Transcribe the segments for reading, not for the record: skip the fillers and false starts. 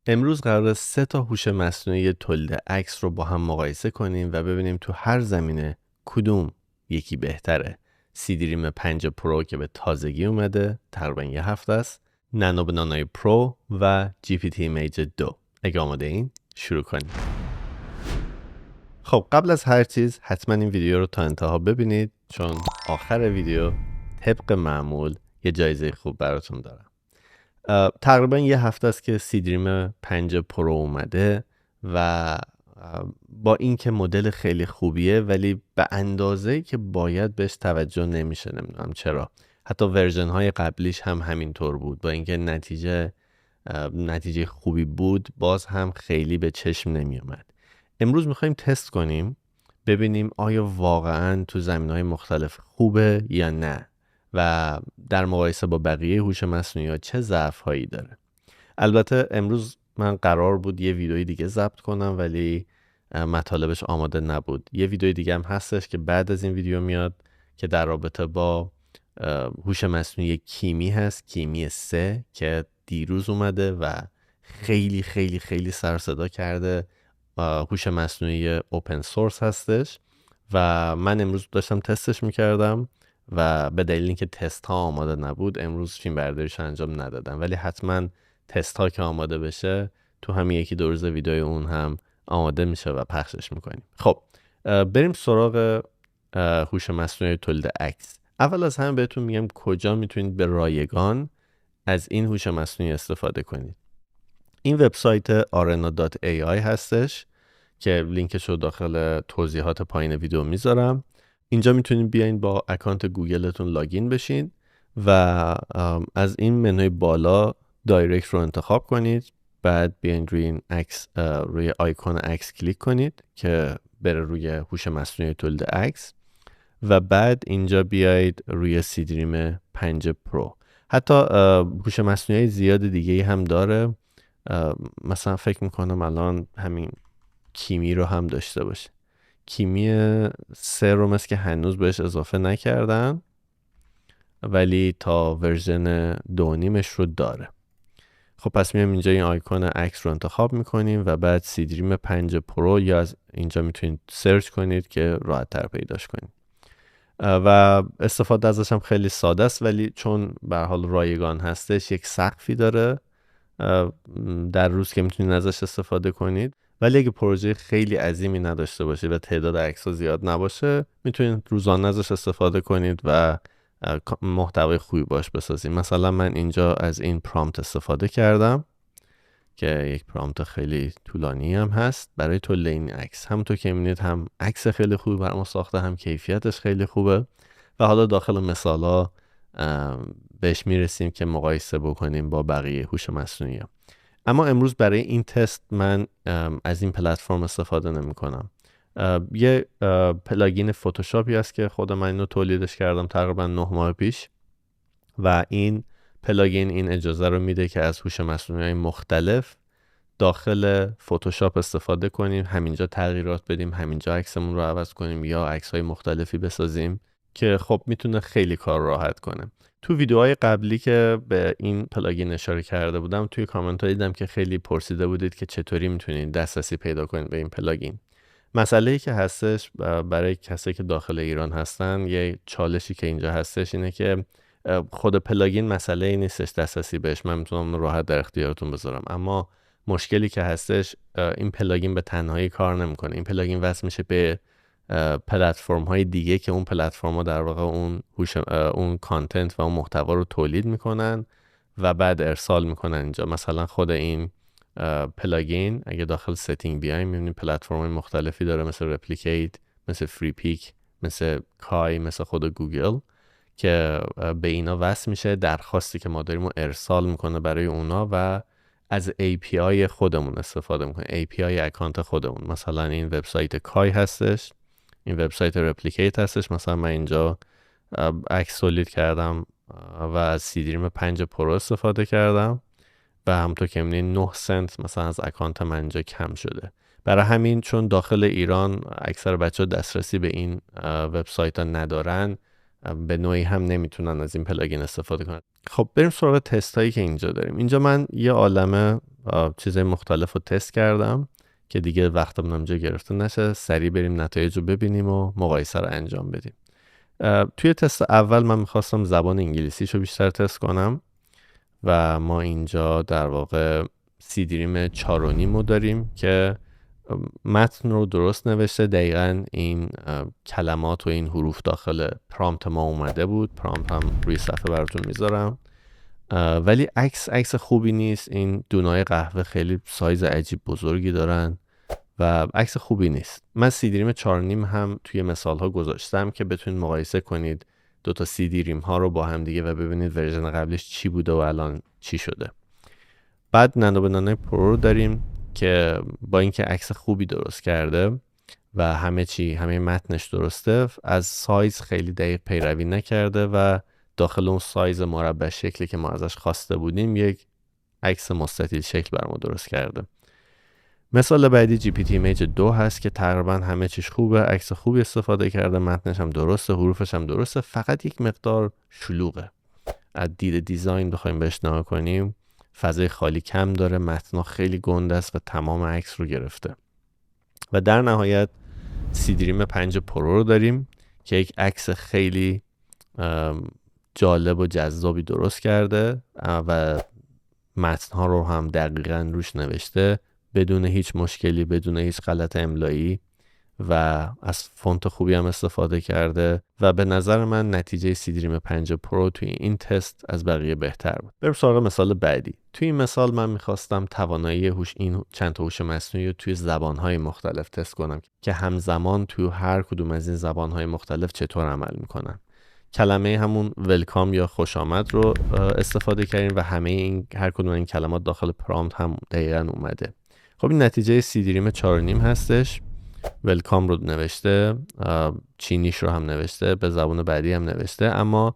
امروز قراره 3 تا هوش مصنوعی تولید عکس رو با هم مقایسه کنیم و ببینیم تو هر زمینه کدوم یکی بهتره. سیدریم 5 پرو که به تازگی اومده، تقریبا یه هفته است، نانو بنانای پرو و جی پی تی ایمیج 2. اگه آماده این شروع کنیم. خب قبل از هر چیز حتما این ویدیو رو تا انتها ببینید، چون آخر ویدیو طبق معمول یه جایزه خوب براتون دارم. تقریبا یه هفته است که سیدریم 5 پرو اومده و با اینکه مدل خیلی خوبیه ولی به اندازه‌ای که باید بهش توجه نمیشه. نمیدونم چرا. حتی ورژن های قبلیش هم همینطور بود. با اینکه نتیجه خوبی بود، باز هم خیلی به چشم نمی اومد. امروز میخوایم تست کنیم ببینیم آیا واقعا تو زمینهای مختلف خوبه یا نه و در مقایسه با بقیه هوش مصنوعی ها چه ضعف هایی داره. البته امروز من قرار بود یه ویدیوی دیگه ضبط کنم ولی مطالبش آماده نبود. یه ویدیوی دیگه هم هستش که بعد از این ویدیو میاد که در رابطه با هوش مصنوعی کیمی هست، کیمی 3 که دیروز اومده و خیلی خیلی خیلی سر صدا کرده. هوش مصنوعی اوپن سورس هستش و من امروز داشتم تستش میکردم و به دلیل اینکه تست ها آماده نبود امروز فیلم برداریش انجام ندادم، ولی حتما تست ها که آماده بشه تو همین یکی دو روز ویدیوی اون هم آماده میشه و پخشش میکنیم. خب بریم سراغ هوش مصنوعی تولید عکس. اول از همه بهتون میگم کجا میتونید به رایگان از این هوش مصنوعی استفاده کنید. این وبسایت arena.ai هستش که لینکش رو داخل توضیحات پایین ویدیو میذارم. اینجا میتونید بیاین با اکانت گوگلتون لاگین بشین و از این منوی بالا دایرکت رو انتخاب کنید. بعد بیاین روی این عکس، روی آیکون عکس کلیک کنید که بره روی هوش مصنوعی تولید عکس و بعد اینجا بیایید روی سیدریم 5 پرو. حتی هوش مصنوعی زیاد دیگه هم داره. مثلا فکر میکنم الان همین کیمی رو هم داشته باشه. کیمی 3 رو مثل که هنوز بهش اضافه نکردن ولی تا ورژن 2.5 رو داره. خب پس میام اینجا این آیکون عکس رو انتخاب میکنیم و بعد سیدریم 5 پرو یا از اینجا میتونید سرچ کنید که راحت تر پیداش کنید و استفاده ازش هم خیلی ساده است، ولی چون به هر حال رایگان هستش یک سقفی داره در روز که میتونید ازش استفاده کنید. ولی اگه پروژه خیلی عظیمی نداشته باشید و تعداد عکس‌ها زیاد نباشه میتونید روزانه ازش استفاده کنید و محتوای خوبی باش بسازید. مثلا من اینجا از این پرامپت استفاده کردم که یک پرامپت خیلی طولانی هم هست برای تولید این عکس. همونطور که می‌بینید هم عکس خیلی خوبی برام ساخته، هم کیفیتش خیلی خوبه و حالا داخل مثالا بهش میرسیم که مقایسه بکنیم با بقیه هوش مصنوعی. اما امروز برای این تست من از این پلتفرم استفاده نمی کنم. یه پلاگین فتوشاپی هست که خود من اینو تولیدش کردم تقریبا 9 ماه پیش و این پلاگین این اجازه رو میده که از هوش مصنوعی مختلف داخل فتوشاپ استفاده کنیم، همینجا تغییرات بدیم، همینجا عکسمون رو عوض کنیم یا عکس‌های مختلفی بسازیم که خب میتونه خیلی کار راحت کنه. تو ویدیوهای قبلی که به این پلاگین اشاره کرده بودم توی کامنت ها دیدم که خیلی پرسیده بودید که چطوری میتونید دسترسی پیدا کنید به این پلاگین. مسئله‌ای که هستش برای کسایی که داخل ایران هستن، یه چالشی که اینجا هستش اینه که خود پلاگین مسئله‌ای نیستش دسترسی بهش، من میتونم راحت در اختیارتون بذارم، اما مشکلی که هستش این پلاگین به تنهایی کار نمیکنه. این پلاگین وصل میشه به پلتفرم های دیگه که اون پلتفرم ها در واقع اون کانتنت و اون محتوا رو تولید میکنن و بعد ارسال میکنن اینجا. مثلا خود این پلاگین اگه داخل ستینگ بیایم میبینیم پلتفرم های مختلفی داره، مثل رپلیکیت، مثل فری پیک، مثل کای، مثل خود گوگل که به اینا وصل میشه. درخواستی که ما داریم رو ارسال میکنه برای اونا و از API خودمون استفاده میکنه، API اکانت خودمون. مثلا این وبسایت کای هستش، این وبسایت رپلیکیت هستش. مثلا من اینجا عکس تولید کردم و از سیدریم 5 پرو استفاده کردم و همونطور که می‌بینید 9 سنت مثلا از اکانت من اینجا کم شده. برای همین چون داخل ایران اکثر بچه‌ها دسترسی به این وبسایت‌ها ندارن، به نوعی هم نمیتونن از این پلاگین استفاده کنن. خب بریم سراغ تست هایی که اینجا داریم. اینجا من یه عالمه چیزای مختلف رو تست کردم که دیگه وقتمون اینجا گرفته نشه، سریع بریم نتایج رو ببینیم و مقایسه رو انجام بدیم. توی تست اول من میخواستم زبان انگلیسیشو بیشتر تست کنم و ما اینجا در واقع سی دریم 4.5 رو داریم که متن رو درست نوشته. دقیقا این کلمات و این حروف داخل پرامپت ما اومده بود. پرامپت هم روی صفحه براتون میذارم. ولی عکس خوبی نیست. این دونای قهوه خیلی سایز عجیب بزرگی دارن و عکس خوبی نیست. من سی دریم 4.5 هم توی مثال ها گذاشتم که بتونید مقایسه کنید دوتا سی دریم ها رو با هم دیگه و ببینید ورژن قبلش چی بوده و الان چی شده. بعد نانو بنانای پرو رو داریم که با اینکه عکس خوبی درست کرده و همه متنش درسته، از سایز خیلی دقیق پیروی نکرده و داخل اون سایز مربع شکلی که ما ازش خواسته بودیم یک عکس مستطیل شکل برامون درست کرده. مثال بعدی جی پی تی ایمیج 2 هست که تقریبا همه چیش خوبه، عکس خوبی استفاده کرده، متنش هم درسته، حروفش هم درسته، فقط یک مقدار شلوغه. از دید دیزاین بخوایم بهش نگاه کنیم، فضای خالی کم داره، متن خیلی گنده است و تمام عکس رو گرفته. و در نهایت سی دریم 5 پرو رو داریم که یک عکس خیلی جالب و جذابی درست کرده و متن‌ها رو هم دقیقاً روش نوشته بدون هیچ مشکلی، بدون هیچ غلط املایی و از فونت خوبی هم استفاده کرده و به نظر من نتیجه سی دریم 5 پرو توی این تست از بقیه بهتر بود. بریم سراغ مثال بعدی. توی این مثال من میخواستم توانایی این چند تا هوش مصنوعی رو توی زبان‌های مختلف تست کنم که همزمان توی هر کدوم از این زبان‌های مختلف چطور عمل میکنن. کلمه همون ولکام یا خوش آمد رو استفاده کردیم و هر کدوم این کلمات داخل پرامپت هم دقیقاً اومده. خب این نتیجه سی دریم 4.5 هستش. ولکام رو نوشته، چینیش رو هم نوشته، به زبان بعدی هم نوشته، اما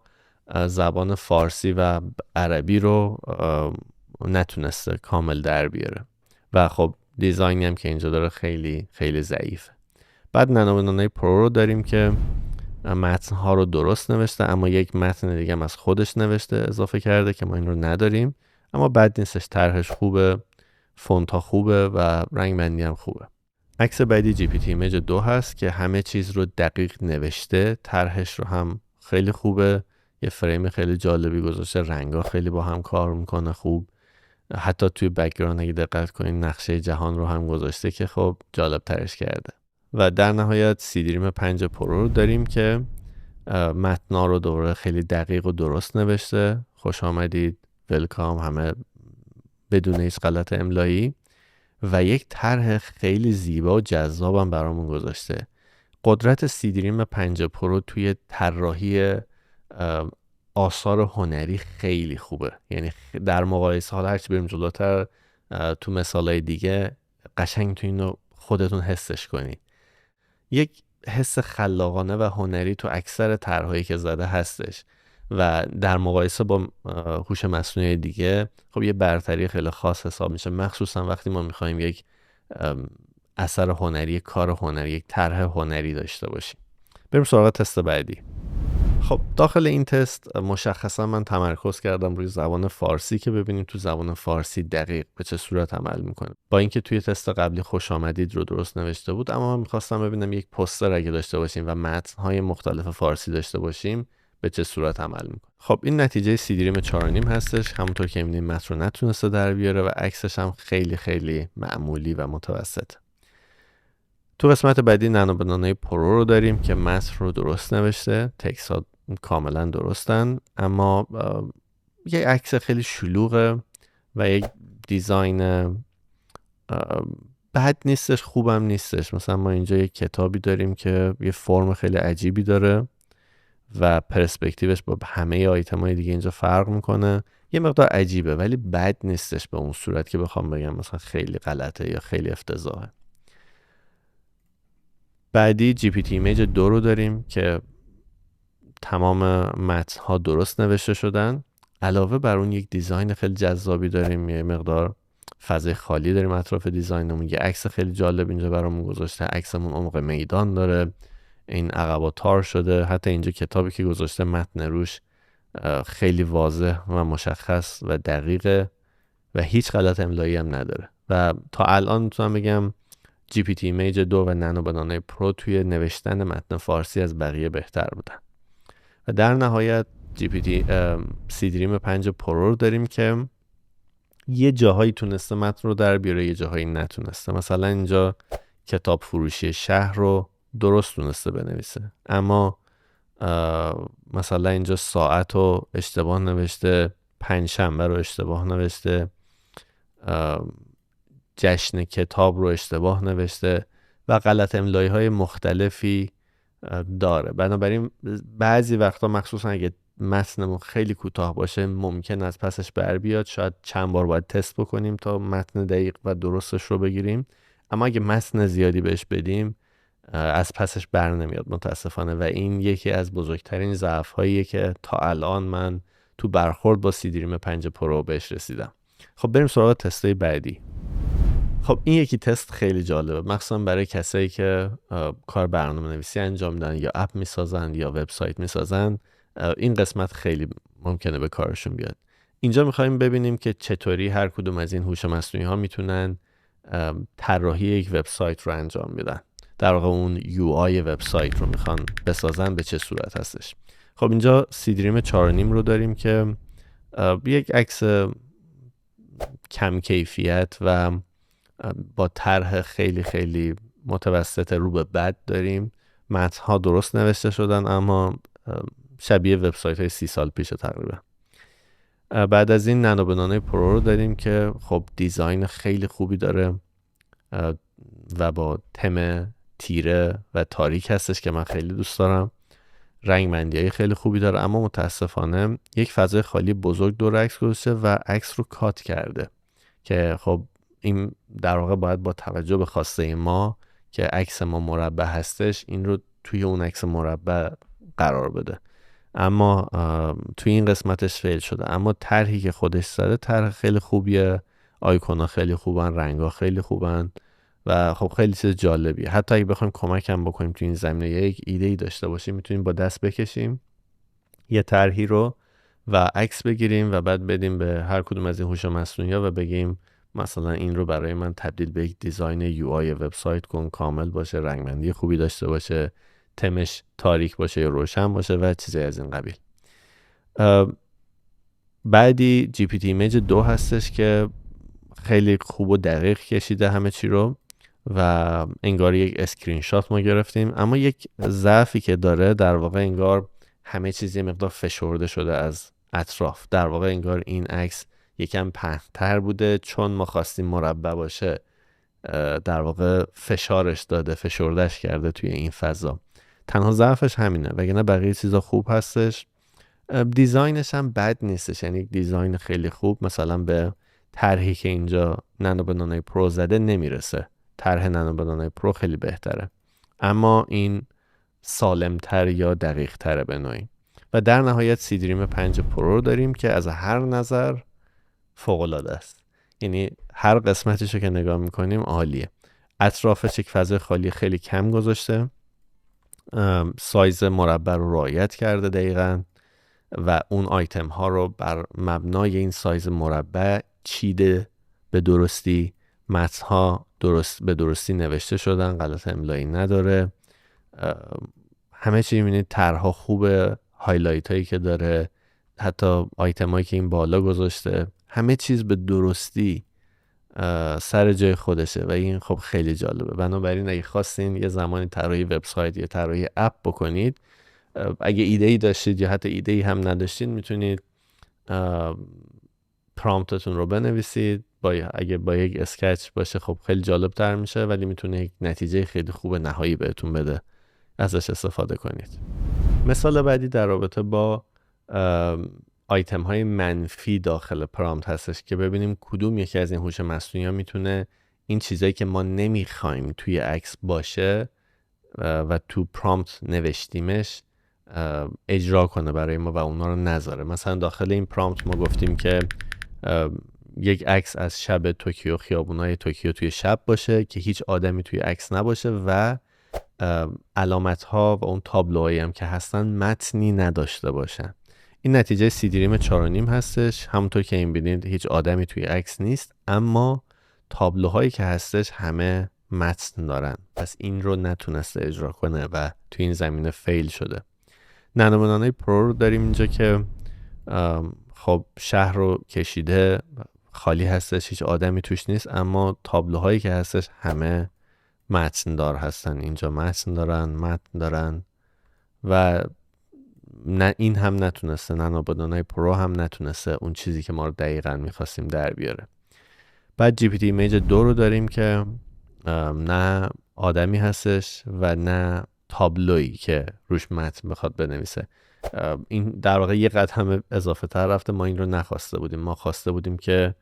زبان فارسی و عربی رو نتونسته کامل در بیاره و خب دیزاینی هم که اینجا داره خیلی خیلی ضعیفه. بعد نانو بنانای پرو رو داریم که متن ها رو درست نوشته، اما یک متن دیگه هم از خودش نوشته اضافه کرده که ما این رو نداریم، اما بد نیستش، طرحش خوبه، فونت ها خوبه و رنگ بندی هم خوبه. عکس بعدی جی پی تی ایمیج 2 هست که همه چیز رو دقیق نوشته، طرحش رو هم خیلی خوبه، یه فریم خیلی جالبی گذاشته، رنگا خیلی با هم کار میکنه خوب، حتی توی بک‌گراند اگه دقت کنین نقشه جهان رو هم گذاشته که خب جالب ترش کرده. و در نهایت سی دریم 5 پرو رو داریم که متنا رو دوباره خیلی دقیق و درست نوشته، خوش آمدید، ولکام، همه بدون هیچ غلط املایی و یک طرح خیلی زیبا و جذابم برامون گذاشته. قدرت سی دریم 5 پرو توی طراحی آثار هنری خیلی خوبه، یعنی در مقایسه حالا هرچی بریم جلوتر تو مثالای دیگه قشنگ تو اینو خودتون حسش کنید. یک حس خلاقانه و هنری تو اکثر طرحهایی که زده هستش و در مقایسه با هوش مصنوعی دیگه خب یه برتری خیلی خاص حساب میشه، مخصوصا وقتی ما میخوایم یک اثر هنری، کار هنری، یک طرح هنری داشته باشیم. بریم سراغ تست بعدی. خب داخل این تست مشخصا من تمرکز کردم روی زبان فارسی که ببینیم تو زبان فارسی دقیق به چه صورت عمل میکنه. با اینکه توی تست قبلی خوش آمدید رو درست نوشته بود، اما من میخواستم ببینم یک پوستر اگه داشته باشیم و متن‌های مختلف فارسی داشته باشیم به چه صورت عمل میکنه. خب این نتیجه سی دریم 4.5 هستش. همونطور که می‌بینید متن رو نتونسته در بیاره و عکسش هم خیلی خیلی معمولی و متوسط. تو قسمت بعدی نانو بنانای پرو رو داریم که متن رو درست نوشته، تکست‌ها کاملا درستن، اما یک عکس خیلی شلوغه و یک دیزاین بد نیستش، خوبم نیستش. مثلا ما اینجا یک کتابی داریم که یه فرم خیلی عجیبی داره و پرسپکتیوش با همه آیتم‌های دیگه اینجا فرق میکنه، یه مقدار عجیبه ولی بد نیستش به اون صورت که بخوام بگم مثلا خیلی غلطه یا خیلی افتضاحه. بعدی جی پی تی ایمیج 2 رو داریم که تمام متن‌ها درست نوشته شدن، علاوه بر اون یک دیزاین خیلی جذابی داریم، یه مقدار فضای خالی داریم اطراف دیزاینمون، یه عکس خیلی جالب اینجا برامون گذاشته، عکسمون عمق میدان داره، این عقبا تار شده، حتی اینجا کتابی که گذاشته متن روش خیلی واضح و مشخص و دقیقه و هیچ غلط املایی هم نداره و تا الان میتونم بگم GPT Image 2 و نانو بنانای پرو توی نوشتن متن فارسی از بقیه بهتر بودن. و در نهایت GPT سیدریم 5 پرو رو داریم که یه جاهایی تونسته متن رو در بیاره، یه جاهایی نتونسته. مثلا اینجا کتاب فروشی شهر رو درست تونسته بنویسه، اما مثلا اینجا ساعت رو اشتباه نوشته، پنجشنبه رو اشتباه نوشته، جشن کتاب رو اشتباه نوشته و غلط املایی های مختلفی داره. بنابراین بعضی وقتا مخصوصا اگه متنمون خیلی کوتاه باشه ممکن از پسش بر بیاد، شاید چند بار باید تست بکنیم تا متن دقیق و درستش رو بگیریم، اما اگه متن زیادی بهش بدیم از پسش بر نمیاد متاسفانه و این یکی از بزرگترین ضعف هاییه که تا الان من تو برخورد با سیدریم 5 پرو بهش رسیدم. خب بریم سراغ تستای بعدی. خب این یکی تست خیلی جالبه، مخصوصا برای کسایی که کار برنامه نویسی انجام میدن یا اپ میسازن یا وبسایت میسازن. این قسمت خیلی ممکنه به کارشون بیاد. اینجا میخوایم ببینیم که چطوری هر کدوم از این هوش مصنوعی ها میتونن طراحی یک وبسایت رو انجام بدن. در واقع اون UI وبسایت رو میخوان بسازن به چه صورت هستش. خب اینجا سیدریم 4.5 رو داریم که یک عکس کم کیفیت و با طرح خیلی خیلی متوسط رو به بد داریم. متن‌ها درست نوشته شدن اما شبیه وبسایت های 30 سال پیش تقریبا. بعد از این نانو بنانای پرو رو داریم که خب دیزاین خیلی خوبی داره و با تم تیره و تاریک هستش که من خیلی دوست دارم. رنگمندی‌های خیلی خوبی داره اما متاسفانه یک فضای خالی بزرگ دور عکس گذاشته و عکس رو کات کرده که خب این در واقع باید با توجه به خواسته ما که عکس ما مربع هستش این رو توی اون عکس مربع قرار بده، اما توی این قسمتش فیل شده. اما طرحی که خودش زده طرح خیلی خوبیه، آیکونا خیلی خوبن، رنگا خیلی خوبن و خب خیلی چیز جالبیه. حتی اگه بخوایم کمکم بکنیم توی این زمینه یک ایده‌ای داشته باشیم میتونیم با دست بکشیم یه طرحی رو و عکس بگیریم و بعد بدیم به هر کدوم از این هوش مصنوعی‌ها و بگیم مثلا این رو برای من تبدیل به یک دیزاین UI وبسایت کن، کامل باشه، رنگمندی خوبی داشته باشه، تمش تاریک باشه یا روشن باشه و چیزی از این قبیل. بعدی GPT Image 2 هستش که خیلی خوب و دقیق کشیده همه چی رو و انگار یک اسکرین شات ما گرفتیم، اما یک ضعفی که داره در واقع انگار همه چیز یه مقدار فشرده شده از اطراف. در واقع انگار این عکس یکم پهن‌تر بوده چون ما خواستیم مربع باشه، در واقع فشارش داده، فشردش کرده توی این فضا. تنها ضعفش همینه وگرنه بقیه چیزا خوب هستش. دیزاینش هم بد نیستش، یعنی دیزاین خیلی خوب مثلا به طرحی که اینجا نانو بنانای پرو زده نمیرسه. طرح نانو بنانای پرو خیلی بهتره اما این سالمتر یا دقیق تره به نوعی. و در نهایت سیدریم 5 پرو رو داریم که از هر نظر فوق‌العاده است، یعنی هر قسمتشو که نگاه میکنیم عالیه. اطرافش یک فضای خالی خیلی کم گذاشته، سایز مربع رو رعایت کرده دقیقاً و اون آیتم ها رو بر مبنای این سایز مربع چیده به درستی. متن ها به درستی نوشته شدن، غلط املایی نداره، همه چی میبینید طرح‌ها خوبه، هایلایت هایی که داره، حتی آیتم هایی که این بالا گذاشته همه چیز به درستی سر جای خودشه و این خب خیلی جالبه. بنابراین اگه خواستین یه زمانی طراحی وبسایت یا طراحی اپ بکنید، اگه ایده‌ای داشتید یا حتی ایده‌ای هم نداشتید میتونید پرامپتتون رو بنویسید، اگه با یک اسکچ باشه خب خیلی جالب تر میشه ولی میتونه یک نتیجه خیلی خوب نهایی بهتون بده، ازش استفاده کنید. مثال بعدی در رابطه با آیتم های منفی داخل پرامپت هستش که ببینیم کدوم یکی از این هوش مصنوعی ها میتونه این چیزایی که ما نمیخوایم توی عکس باشه و تو پرامپت نوشتیمش اجرا کنه برای ما و اونا رو نذاره. مثلا داخل این پرامپت ما گفتیم که یک عکس از شب توکیو، خیابونای توکیو توی شب باشه که هیچ آدمی توی عکس نباشه و علامت ها و اون تابلوهایی هم که هستن متنی نداشته باشن. این نتیجه سی دریم 4.5 هستش. همونطور که این بینید هیچ آدمی توی عکس نیست، اما تابلوهایی که هستش همه متن دارن، پس این رو نتونسته اجرا کنه و توی این زمینه فیل شده. نانوبنانای پرو رو داریم اینجا که خب شهر رو کشیده، خالی هستش، هیچ آدمی توش نیست، اما تابلوهایی که هستش همه متن دار هستن. اینجا متن دارن و نه این هم نتونسته، نانوبنانای پرو هم نتونسته اون چیزی که ما رو دقیقاً میخواستیم در بیاره. بعد جی پی تی ایمیج 2 رو داریم که نه آدمی هستش و نه تابلویی که روش متن بخواد بنویسه. این در واقع یه قدم اضافه تر رفته، ما این رو نخواسته بودیم. ما خواسته بودیم که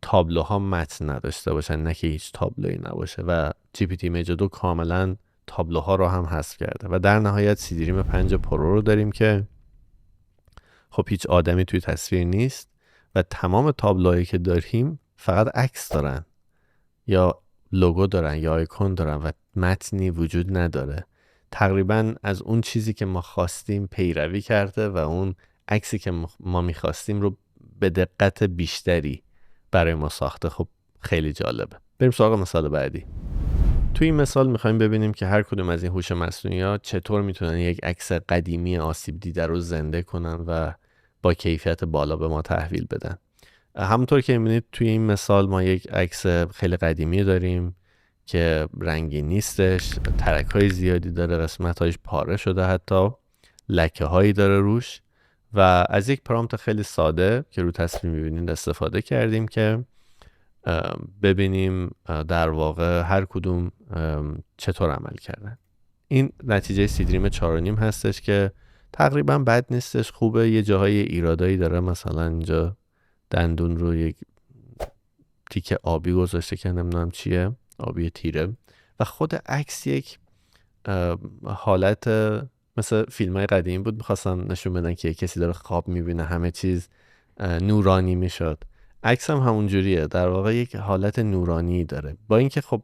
تابلوها متن نداشته باشن، نه که هیچ تابلویی نباشه، و جی پی تی ایمیج 2 کاملا تابلوها رو هم حذف کرده. و در نهایت سی دریم 5 پرو رو داریم که خب هیچ آدمی توی تصویر نیست و تمام تابلوهایی که داریم فقط عکس دارن یا لوگو دارن یا آیکون دارن و متنی وجود نداره. تقریبا از اون چیزی که ما خواستیم پیروی کرده و اون عکسی که ما میخواستیم رو به دقت بیشتری برای ما ساخته. خب خیلی جالبه. بریم سراغ مثال بعدی. توی این مثال میخوایم ببینیم که هر کدوم از این هوش مصنوعی‌ها چطور میتونن یک عکس قدیمی آسیب دیده رو زنده کنن و با کیفیت بالا به ما تحویل بدن. همونطور که میبینید توی این مثال ما یک عکس خیلی قدیمی داریم که رنگی نیستش، ترک‌های زیادی داره، قسمت‌هایش پاره شده، حتی لکه‌هایی داره روش، و از یک پرامپت خیلی ساده که رو تصویر میبینید استفاده کردیم که ببینیم در واقع هر کدوم چطور عمل کردن. این نتیجه سی دریم 4.5 هستش که تقریبا بد نیستش، خوبه. یه جاهای ایرادایی داره، مثلا اینجا دندون رو یک تیکه آبی گذاشته که نمیدونم چیه، آبی تیره، و خود عکس یک حالت مثل فیلم های قدیمی بود، میخواستم نشون بدن که کسی داره خواب میبینه، همه چیز نورانی میشد. عکس هم همون جوریه، در واقع یک حالت نورانی داره، با اینکه خب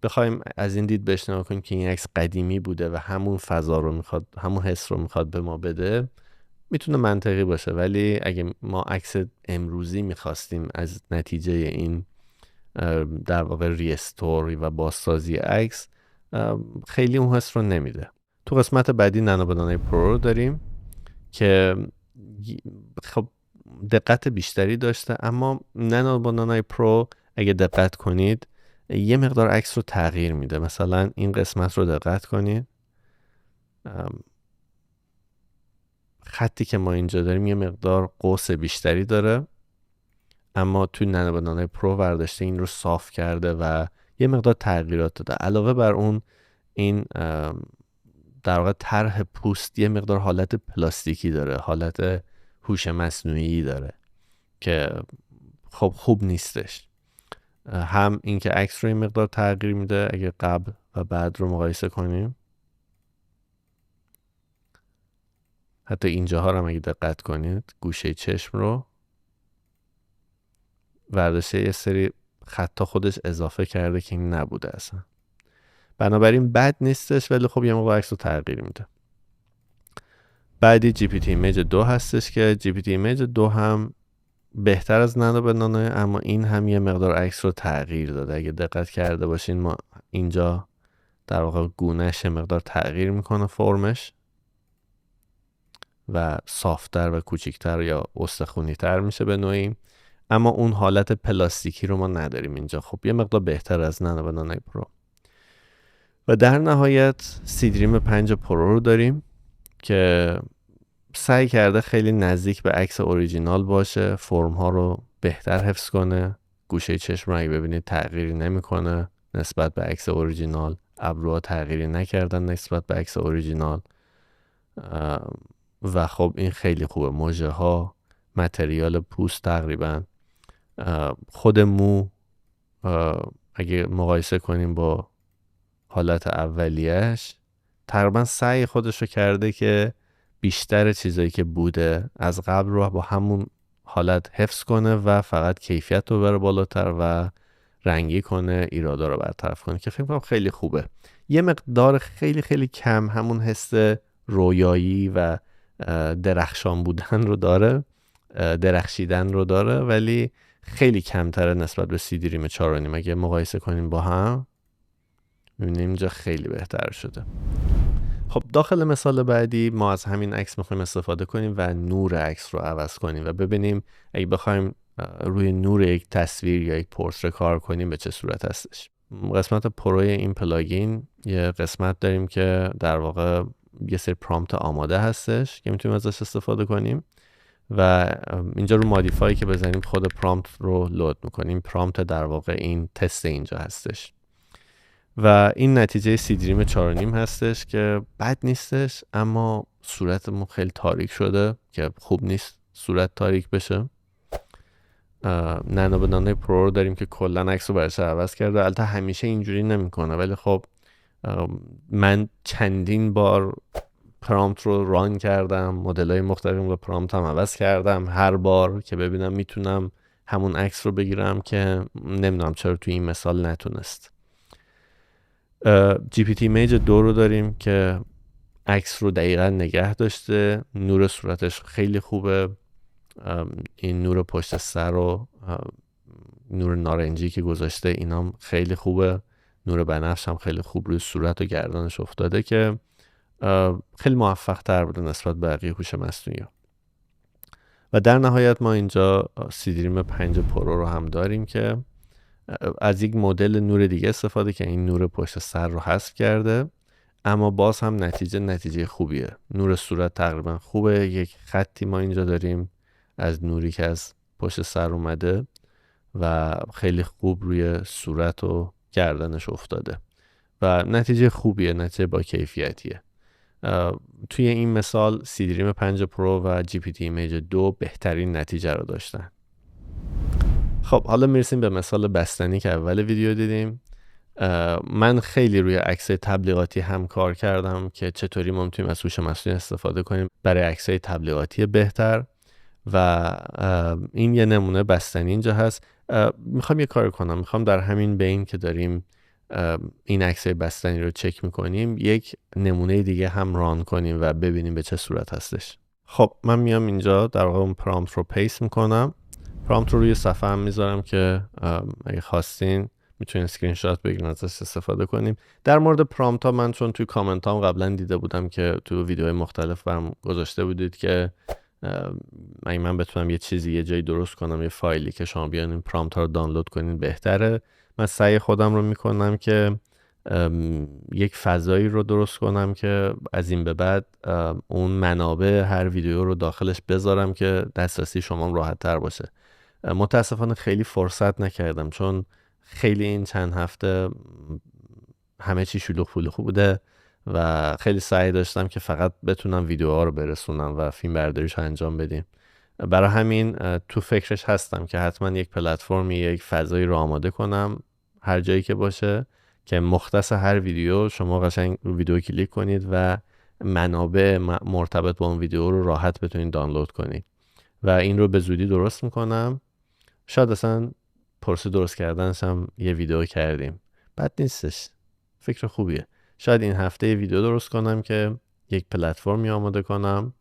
بخوایم از این دید بهش نگاه کنیم که این عکس قدیمی بوده و همون فضا رو میخواد، همون حس رو میخواد به ما بده، میتونه منطقی باشه. ولی اگه ما عکس امروزی میخواستیم از نتیجه این در واقع ریستوری و بازسازی عکس، خیلی اون حس رو نمیده. تو قسمت بعدی نانوبنانای پرو رو داریم که خب دقت بیشتری داشته، اما نانوبنانای پرو اگه دقت کنید یه مقدار عکس رو تغییر میده. مثلا این قسمت رو دقت کنید، خطی که ما اینجا داریم یه مقدار قوس بیشتری داره، اما توی نانوبنانای پرو برداشته این رو صاف کرده و یه مقدار تغییرات داده. علاوه بر اون این در واقع طرح پوست یه مقدار حالت پلاستیکی داره، حالت هوش مصنوعی داره که خب خوب نیستش. هم این که عکس رو این مقدار تغییر میده، اگه قبل و بعد رو مقایسه کنیم، حتی اینجاها رو هم اگه دقت کنید، گوشه چشم رو ورداشته یه سری خطا خودش اضافه کرده که این نبوده اصلا. بنابراین بد نیستش، ولی خب یه موقع عکس رو تغییر میده. بعدی جی پی تی ایمیج 2 هستش که جی پی تی ایمیج 2 هم بهتر از نانوبنانه، اما این هم یه مقدار عکس رو تغییر داده. اگه دقت کرده باشین ما اینجا در واقع گونهش یه مقدار تغییر میکنه، فرمش، و صافتر و کوچیکتر یا استخونی‌تر میشه به نوعی، اما اون حالت پلاستیکی رو ما نداریم اینجا. خب یه مقدار بهتر از نانوبنانای پرو. و در نهایت سی دریم 5 پرو رو داریم که سعی کرده خیلی نزدیک به عکس اوریجینال باشه، فرم ها رو بهتر حفظ کنه، گوشه چشم رو اگه ببینید تغییری نمیکنه نسبت به عکس اوریجینال، ابروها تغییری نکردن نسبت به عکس اوریجینال، و خب این خیلی خوبه. موجه ها، متریال پوست، تقریبا خود مو اگه مقایسه کنیم با حالت اولیش، تقریبا سعی خودش رو کرده که بیشتر چیزایی که بوده از قبل رو با همون حالت حفظ کنه و فقط کیفیت رو بره بالاتر و رنگی کنه، ایرادا رو برطرف کنه، که فکر کنم خیلی خوبه. یه مقدار خیلی خیلی کم همون حس رویایی و درخشان بودن رو داره، درخشیدن رو داره، ولی خیلی کمتره نسبت به سی دریم 4.5. اگه مقایسه کنیم با هم می‌بینیم اینجا خیلی بهتر شده. خب داخل مثال بعدی ما از همین عکس می‌خوایم استفاده کنیم و نور عکس رو عوض کنیم و ببینیم اگه بخوایم روی نور یک تصویر یا یک پورتره کار کنیم به چه صورت هستش. قسمت پروی این پلاگین یه قسمت داریم که در واقع یه سری پرامپت آماده هستش که میتونیم ازش استفاده کنیم و اینجا رو مادیفای که بزنیم خود پرامپت رو لود میکنیم. پرامپت در واقع این تست اینجا هستش و این نتیجه سی دریم 4.5 هستش که بد نیستش، اما صورتمون خیلی تاریک شده که خوب نیست صورت تاریک بشه. نانو بنانه پرو رو داریم که کلا عکس رو برش عوض کرده. البته همیشه اینجوری نمیکنه، ولی خب من چندین بار پرامپت رو ران کردم، مدل‌های مختلف رو پرامپت هم عوض کردم هر بار که ببینم میتونم همون عکس رو بگیرم که نمیدونم چرا توی این مثال نتونست. جی پی تی ایمیج 2 رو داریم که عکس رو دقیقا نگه داشته، نور صورتش خیلی خوبه، این نور پشت سر و نور نارنجی که گذاشته اینام خیلی خوبه، نور بنفش هم خیلی خوب روی صورت و گردنش افتاده که خیلی موفق تر بوده نسبت به بقیه هوش مصنوعی ها. و در نهایت ما اینجا سی دریم 5 پرو رو هم داریم که از یک مدل نور دیگه استفاده که این نور پشت سر رو حذف کرده، اما باز هم نتیجه خوبیه. نور صورت تقریبا خوبه، یک خطی ما اینجا داریم از نوری که از پشت سر اومده و خیلی خوب روی صورت و گردنش افتاده و نتیجه خوبیه، نتیجه با کیفیتیه. توی این مثال سی دریم 5 پرو و جی پی تی ایمیج 2 بهترین نتیجه رو داشتن. خب حالا میرسیم به مثال بستنی که اول ویدیو دیدیم. من خیلی روی عکسای تبلیغاتی هم کار کردم که چطوری ما میتونیم از هوش مصنوعی استفاده کنیم برای عکسای تبلیغاتی بهتر و این یه نمونه بستنی اینجا هست. میخوام یه کار کنم، میخوام در همین بین که داریم این عکسای بستنی رو چک میکنیم یک نمونه دیگه هم ران کنیم و ببینیم به چه صورت هستش. خب من میام اینجا در واقع اون پرامپت رو پیست میکنم، پرامپت رو روی صفحه هم میذارم که اگه خواستین میتونین اسکرین شات بگیرین ازش استفاده کنیم. در مورد پرامپت ها من چون توی کامنت هم قبلا دیده بودم که تو ویدیوهای مختلف برام گذاشته بودید که اگه من بتونم یه چیزی یه جایی درست کنم، یه فایلی که شما بیان این پرامپت ها رو دانلود کنین بهتره. من سعی خودم رو میکنم که یک فضایی رو درست کنم که از این به بعد اون منابع هر ویدیو رو داخلش بذارم که دسترسی شما راحت تر باشه. متاسفانه خیلی فرصت نکردم چون خیلی این چند هفته همه چی شلوغ پلوغ بوده و خیلی سعی داشتم که فقط بتونم ویدیوها رو برسونم و فیلم برداریش انجام بدیم. برای همین تو فکرش هستم که حتما یک پلتفرمی، یک فضایی رو آماده کنم هر جایی که باشه که مختص هر ویدیو شما قشنگ رو ویدیو کلیک کنید و منابع مرتبط با اون ویدیو رو راحت بتونید دانلود کنید و این رو به زودی درست میکنم. شاید اصلا پروسه درست کردنش هم یه ویدیو کردیم، بد نیستش، فکر خوبیه. شاید این هفته یه ویدیو درست کنم که یک پلتفرمی آماده کنم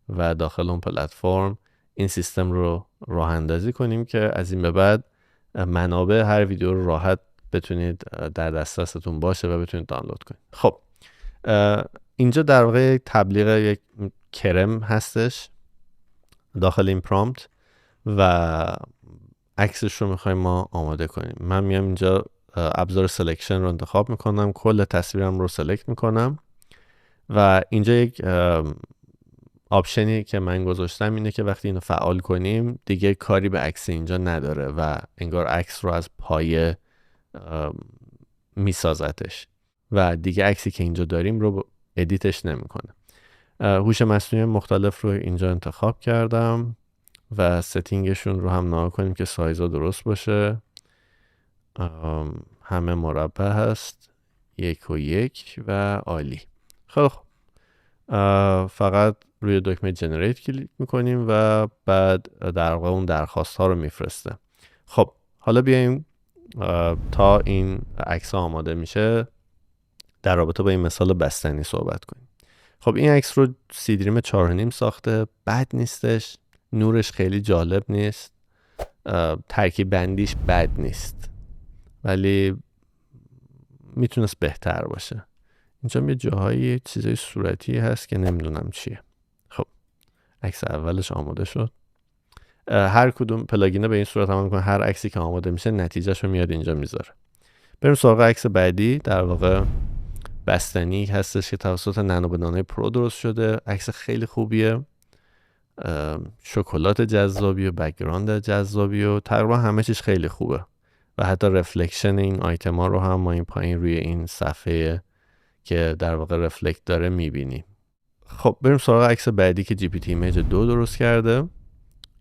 و داخل اون پلتفرم این سیستم رو راه اندازی کنیم که از این به بعد منابع هر ویدیو رو راحت بتونید در دسترستون باشه و بتونید دانلود کنید. خب اینجا در واقع تبلیغ یک کرم هستش داخل این پرامپت و عکسش رو میخوایم ما آماده کنیم. من میام اینجا ابزار سلکشن رو انتخاب میکنم، کل تصویرم رو سلکت میکنم و اینجا یک آپشنی که من گذاشتم اینه که وقتی اینو فعال کنیم دیگه کاری به عکس اینجا نداره و انگار عکس رو از پایه میسازتش و دیگه عکسی که اینجا داریم رو ادیتش نمیکنه. هوش مصنوعی مختلف رو اینجا انتخاب کردم و ستینگشون رو هم نگاه کنیم که سایزا درست باشه. همه مربع هست، 1 و 1 و عالی. خب فقط روی دکمه جنریت کلیک میکنیم و بعد در واقع اون درخواست ها رو میفرسته. خب حالا بیایم تا این عکس آماده میشه در رابطه با این مثال بستنی صحبت کنیم. خب این عکس رو سی دریم 4.5 ساخته، بد نیستش، نورش خیلی جالب نیست، ترکیب بندیش بد نیست، ولی میتونست بهتر باشه. اینجا یه جاهایی چیزای صورتی هست که نمیدونم چیه. خب عکس اولش آماده شد. هر کدوم پلاگینه به این صورت عمل میکنه، هر عکسی که آماده میشه نتیجهشو میاد اینجا میذاره. بریم سراغ عکس بعدی. در واقع بستنی هستش که توسط نانو بنانه پرو درست شده. عکس خیلی خوبیه، شکلات جذابی و بک‌گراند جذابی و تقریبا همه چیز خیلی خوبه و حتی رفلکشن این آیتم ها رو هم ما این پایین روی این صفحه که در واقع رفلکت داره میبینیم. خب بریم سراغ عکس بعدی که GPT Image 2 درست کرده.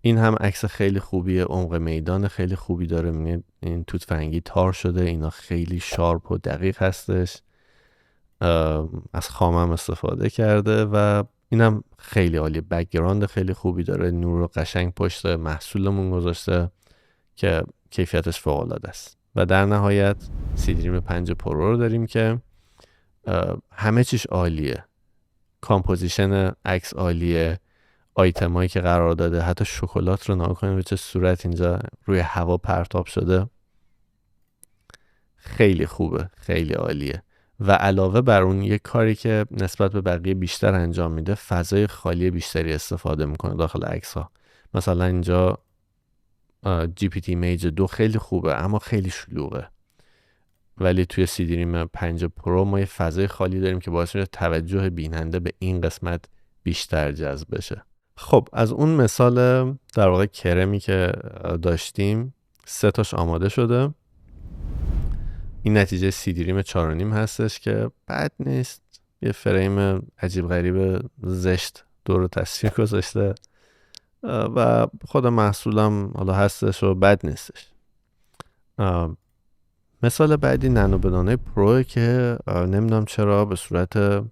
این هم عکس خیلی خوبیه، عمق میدان خیلی خوبی داره، میبینید این توت فرنگی تار شده، اینا خیلی شارپ و دقیق هستش. از خامم استفاده کرده و اینم خیلی عالیه، بک‌گراند خیلی خوبی داره، نور رو قشنگ پشت محصولمون گذاشته که کیفیتش فوق‌العاده است. و در نهایت سی دریم 5 پرو رو داریم که همه چیش عالیه، کامپوزیشن عکس عالیه، آیتمایی که قرار داده، حتی شکلات رو نگاه کنید به چه صورت اینجا روی هوا پرتاب شده، خیلی خوبه، خیلی عالیه. و علاوه بر اون یک کاری که نسبت به بقیه بیشتر انجام میده، فضای خالی بیشتری استفاده میکنه داخل عکس ها. مثلا اینجا GPT Image 2 خیلی خوبه اما خیلی شلوغه، ولی توی سی دریم 5 پرو ما یه فضای خالی داریم که باعث میشه توجه بیننده به این قسمت بیشتر جذب بشه. خب از اون مثال در واقع کرمی که داشتیم 3 تاش آماده شده. این نتیجه سی دریم 4.5 هستش که بد نیست، یه فریم عجیب غریب زشت دور تصویر گذاشته و خود محصولم حالا هستش و بد نیستش. مثال بعدی نانو بنانه پرو که نمیدونم چرا به صورت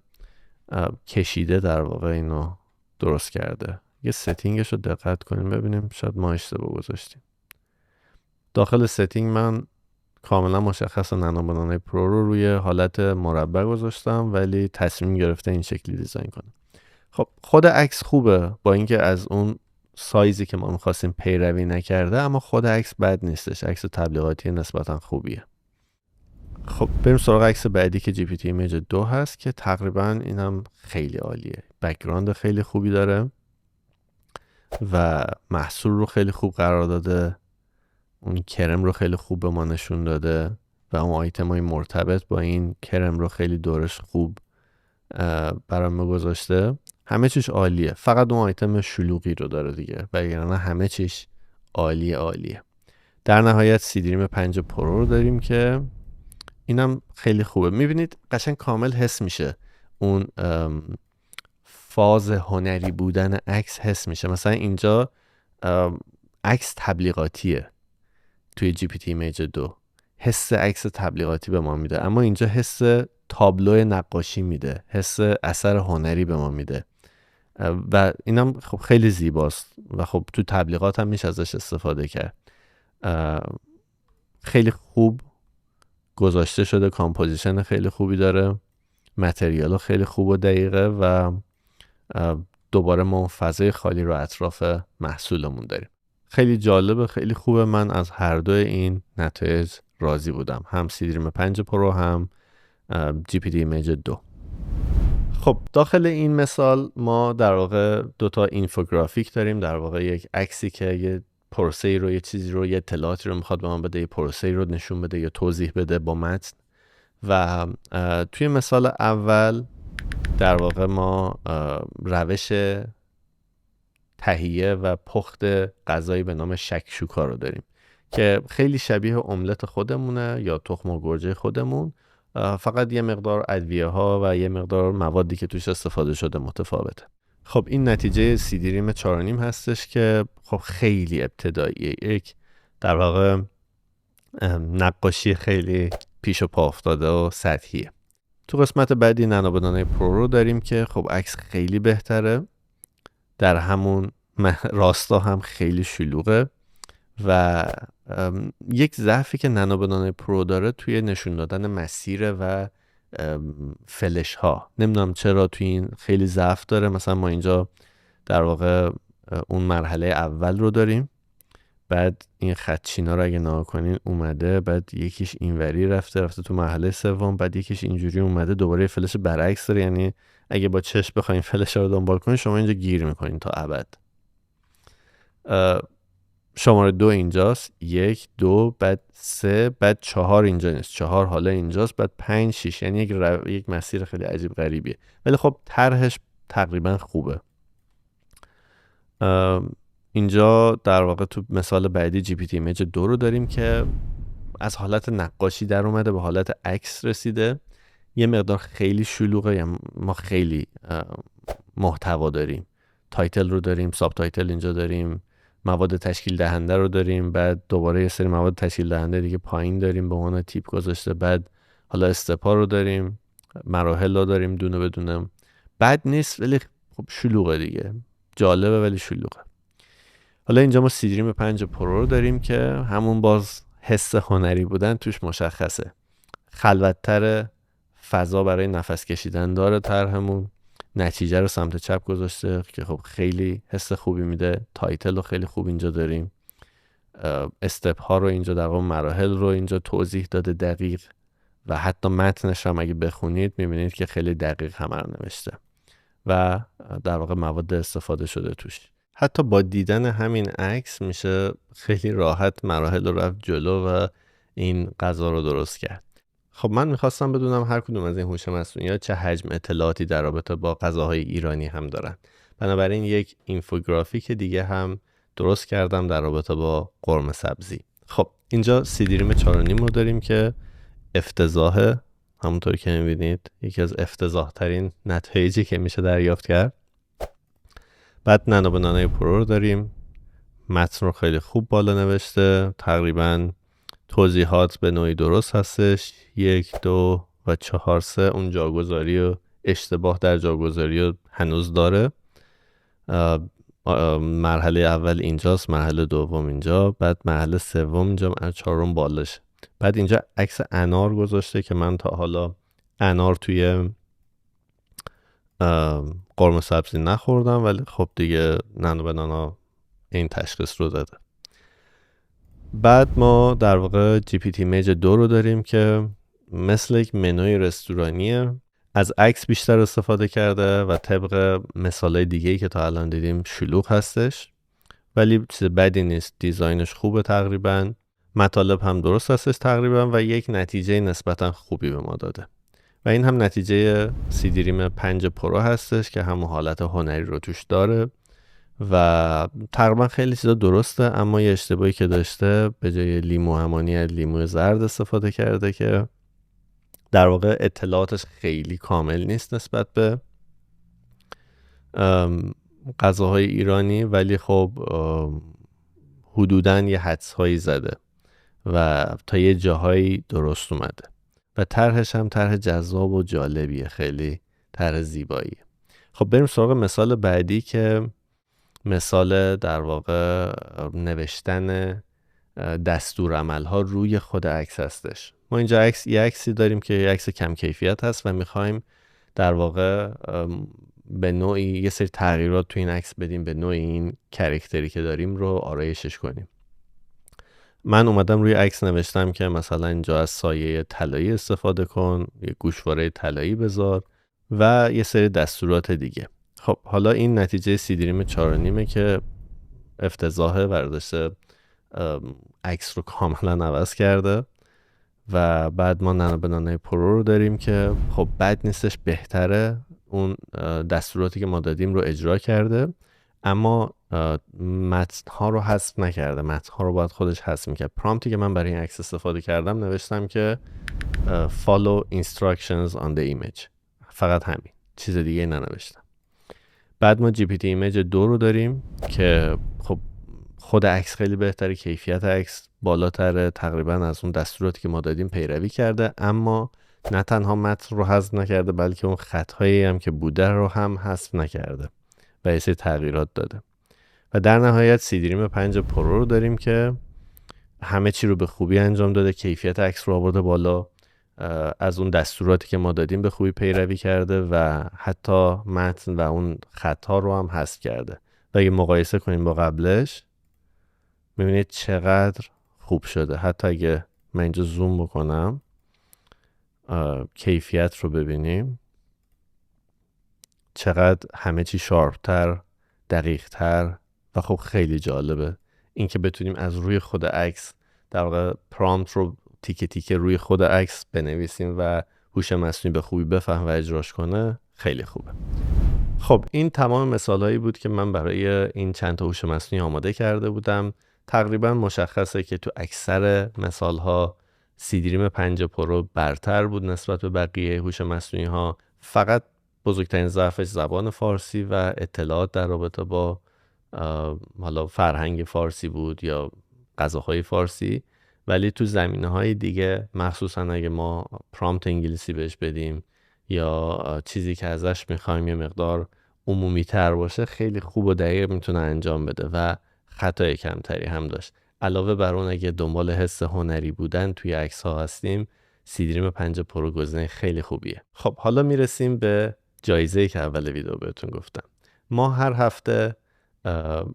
کشیده در واقع اینو درست کرده. یه ستینگش رو دقت کنیم ببینیم، شاید ما اشتباه گذاشتیم. داخل ستینگ من کاملا مشخص نانو بنانه پرو رو روی حالت مربع گذاشتم، ولی تصمیم گرفته این شکلی دیزاین کنه. خب خود عکس خوبه، با اینکه از اون سایزی که ما می‌خواستیم پیروی نکرده، اما خود عکس بد نیستش، عکس تبلیغاتی نسبتا خوبیه. خب بریم سراغ عکس بعدی که GPT Image 2 هست که تقریبا اینم خیلی عالیه، بک‌گراند خیلی خوبی داره و محصول رو خیلی خوب قرار داده، اون کرم رو خیلی خوب به ما نشون داده و اون آیتم های مرتبط با این کرم رو خیلی دورش خوب برام گذاشته. همه چیش عالیه، فقط اون آیتم شلوغی رو داره دیگه، وگرنه همه چیش عالیه. در نهایت سی دریم 5 پرو رو داریم که اینم خیلی خوبه. میبینید قشنگ کامل حس میشه اون فاز هنری بودن عکس حس میشه. مثلا اینجا عکس تبلیغاتیه توی GPT Image 2، حس عکس تبلیغاتی به ما میده، اما اینجا حس تابلو نقاشی میده، حس اثر هنری به ما میده و اینم خب خیلی زیباست و خب تو تبلیغات هم میشه ازش استفاده کرد. خیلی خوب گذاشته شده، کامپوزیشن خیلی خوبی داره، متریال خیلی خوب و دقیقه و دوباره ما فضای خالی رو اطراف محصولمون داریم. خیلی جالبه، خیلی خوبه. من از هر دو این نتایج راضی بودم، هم سی دریم 5 پرو هم GPT Image 2. خب داخل این مثال ما در واقع 2 اینفوگرافیک داریم، در واقع یک عکسی که یه پروسه‌ای رو، یه چیزی رو، یه اطلاعاتی رو میخواد به ما بده، یه پروسه‌ای رو نشون بده یا توضیح بده با متن. و توی مثال اول در واقع ما روش تهیه و پخت غذایی به نام شکشوکا رو داریم که خیلی شبیه املت خودمونه یا تخم و گرجه خودمون، فقط یه مقدار ادویه ها و یه مقدار موادی که توش استفاده شده متفاوته. خب این نتیجه سی دریم 4.5 هستش که خب خیلی ابتداییه، یک در واقع نقاشی خیلی پیش و پا افتاده و سطحیه. تو قسمت بعدی نانو بنانه پرو رو داریم که خب عکس خیلی بهتره، در همون راستا هم خیلی شلوغه و یک ضعفی که نانو بنانه پرو داره توی نشون دادن مسیر و فلش ها. نمیدونم چرا توی این خیلی ضعف داره. مثلا ما اینجا در واقع اون مرحله اول رو داریم، بعد این خط چینا رو اگه نگاه کنین اومده، بعد یکیش اینوری رفته تو مرحله سوم، بعد یکیش اینجوری اومده، دوباره فلش برعکس داره. یعنی اگه با چشم بخواین فلش رو دنبال کنین شما اینجا گیر میکنین تا ابد. شماره 2 اینجاست، 1 2 بعد 3 بعد 4 اینجا نیست، 4 حالا اینجاست، بعد 5 6. یعنی یک مسیر خیلی عجیب غریبیه، ولی خب طرحش تقریبا خوبه. اینجا در واقع تو مثال بعدی جی پی تی ایمیج 2 رو داریم که از حالت نقاشی در اومده به حالت عکس رسیده. یه مقدار خیلی شلوغه، یعنی ما خیلی محتوا داریم، تایتل رو داریم، ساب تایتل اینجا داریم، مواد تشکیل دهنده رو داریم، بعد دوباره یه سری مواد تشکیل دهنده دیگه پایین داریم به عنوان تیپ گذاشته، بعد حالا استپا رو داریم، مراحل رو داریم دونه بدونه. بد نیست ولی خب شلوغه دیگه، جالبه ولی شلوغه. حالا اینجا ما سیدریم 5 پرو رو داریم که همون باز حس هنری بودن توش مشخصه. خلوت‌تر، فضا برای نفس کشیدن داره طرحمون. نتیجه رو سمت چپ گذاشته که خب خیلی حس خوبی میده. تایتل رو خیلی خوب اینجا داریم. استپ ها رو اینجا در واقع مراحل رو اینجا توضیح داده دقیق، و حتی متنش هم اگه بخونید میبینید که خیلی دقیق همه رو نوشته و در واقع مواد استفاده شده توش. حتی با دیدن همین عکس میشه خیلی راحت مراحل رو رفت جلو و این غذا رو درست کرد. خب من میخواستم بدونم هر کدوم از این هوش مصنوعی ها چه حجم اطلاعاتی در رابطه با غذاهای ایرانی هم دارن. بنابراین یک اینفوگرافیک دیگه هم درست کردم در رابطه با قرمه سبزی. خب اینجا سیدریم 4.5 رو داریم که افتضاحه، همونطور که میبینید یکی از افتضاح ترین نتایجی که میشه دریافت کرد. بعد نانو بنانای پرو رو داریم، متن رو خیلی خوب بالا نوشته، تقریبا توضیحات به نوعی درست هستش. 1 2 و 4 3 اون جاگذاری و اشتباه در جاگذاری رو هنوز داره. مرحله اول اینجاست، مرحله دوم اینجا، بعد مرحله سوم اینجا، مرحله چهارم بالاش. بعد اینجا عکس انار گذاشته که من تا حالا انار توی قرمه سبزی نخوردم، ولی خب دیگه نانو بنانا این تشخیص رو داده. بعد ما در واقع جی پی تی ایمیج 2 رو داریم که مثل یک منوی رستورانیه، از عکس بیشتر استفاده کرده و طبق مثالای دیگه‌ای که تا الان دیدیم شلوغ هستش، ولی چیز بدی نیست، دیزاینش خوبه تقریبا، مطالب هم درست هستش تقریبا و یک نتیجه نسبتا خوبی به ما داده. و این هم نتیجه سیدریم 5 پرو هستش که همون حالت هنری رو توش داره و تقریبا خیلی چیزا درسته، اما یه اشتباهی که داشته به جای لیمو همانی لیمو زرد استفاده کرده که در واقع اطلاعاتش خیلی کامل نیست نسبت به غذاهای ایرانی، ولی خب حدوداً یه حدس‌هایی زده و تا یه جاهایی درست اومده و طرحش هم طرح جذاب و جالبیه، خیلی طرح زیباییه. خب بریم سراغ مثال بعدی که مثال در واقع نوشتن دستورالعمل‌ها روی خود عکس هستش. ما اینجا یه عکسی داریم که یه عکس کم کیفیت هست و میخوایم در واقع به نوعی یه سری تغییرات تو این عکس بدیم، به نوعی این کاراکتری که داریم رو آرایشش کنیم. من اومدم روی عکس نوشتم که مثلا اینجا از سایه طلایی استفاده کن، یه گوشواره طلایی بذار و یه سری دستورات دیگه. خب حالا این نتیجه سیدریم 4.5 که افتضاحه، برداشته عکس رو کاملا عوض کرده. و بعد ما نانو بنانای پرو رو داریم که خب بد نیستش، بهتره، اون دستوراتی که ما دادیم رو اجرا کرده، اما متن ها رو حذف نکرده. متن ها رو باید خودش حذف میکرد. پرامپتی که من برای این عکس استفاده کردم نوشتم که follow instructions on the image، فقط همین، چیز دیگه ننوشتم. بعد ما جی پی تی ایمیج 2 رو داریم که خب خود عکس خیلی بهتره، کیفیت عکس بالاتره، تقریبا از اون دستوراتی که ما دادیم پیروی کرده، اما نه تنها متن رو حذف نکرده بلکه اون خطایی هم که بوده رو هم حذف نکرده و یه سری تغییرات داده. و در نهایت سیدریم 5 پرو رو داریم که همه چی رو به خوبی انجام داده، کیفیت عکس رو آورده بالا، از اون دستوراتی که ما دادیم به خوبی پیروی کرده و حتی متن و اون خطا رو هم حذف کرده و اگه مقایسه کنیم با قبلش میبینید چقدر خوب شده. حتی اگه من اینجا زوم بکنم کیفیت رو ببینیم چقدر همه چی شارپتر، دقیقتر و خب خیلی جالبه اینکه بتونیم از روی خود عکس در واقع پرامپت رو تیکه تیکه روی خود عکس بنویسیم و هوش مصنوعی به خوبی بفهم و اجراش کنه. خیلی خوبه. خب این تمام مثالهایی بود که من برای این چند تا هوش مصنوعی آماده کرده بودم. تقریبا مشخصه که تو اکثر مثالها سیدریم 5 پرو برتر بود نسبت به بقیه هوش مصنوعی ها. فقط بزرگترین ضعفش زبان فارسی و اطلاعات در رابطه با حالا فرهنگ فارسی بود یا غذاهای فارسی، ولی تو زمینه‌های دیگه مخصوصا اگه ما پرامپت انگلیسی بهش بدیم یا چیزی که ازش میخوایم یه مقدار عمومی تر باشه خیلی خوب و دقیق میتونه انجام بده و خطای کمتری هم داشت. علاوه بر اون اگه دنبال حس هنری بودن توی عکس ها هستیم سیدریم 5 پرو گزینه خیلی خوبیه. خب حالا میرسیم به جایزه‌ای که اول ویدیو بهتون گفتم. ما هر هفته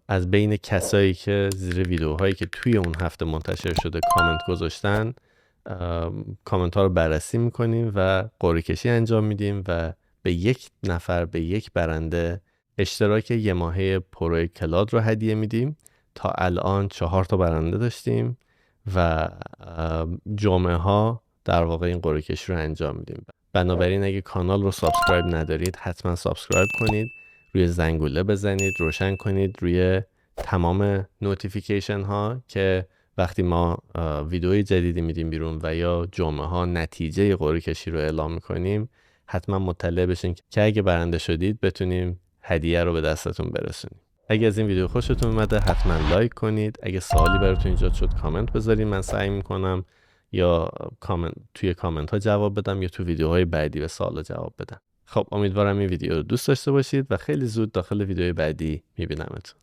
از بین کسایی که زیر ویدیوهایی که توی اون هفته منتشر شده کامنت گذاشتن کامنت ها رو بررسی میکنیم و قرعه کشی انجام میدیم و به یک نفر، به یک برنده اشتراک یه ماهه پرو کلاد رو هدیه میدیم. تا الان 4 تا برنده داشتیم و جمعه ها در واقع این قرعه کشی رو انجام میدیم. بنابراین اگه کانال رو سابسکرایب ندارید حتما سابسکرایب کنید، روی زنگوله بزنید، روشن کنید روی تمام نوتیفیکیشن ها که وقتی ما ویدئوی جدیدی میدیم بیرون و یا جمعه ها نتیجه قرعه کشی رو اعلام میکنیم حتما مطلع بشین که اگه برنده شدید بتونیم هدیه رو به دستتون برسونیم. اگه از این ویدیو خوشتون اومده حتما لایک کنید. اگه سوالی براتون ایجاد شد کامنت بذارید، من سعی میکنم یا توی کامنت ها جواب بدم یا تو ویدیوهای بعدی به سوالا جواب بدم. خب امیدوارم این ویدیو رو دوست داشته باشید و خیلی زود داخل ویدیوی بعدی میبینمتون.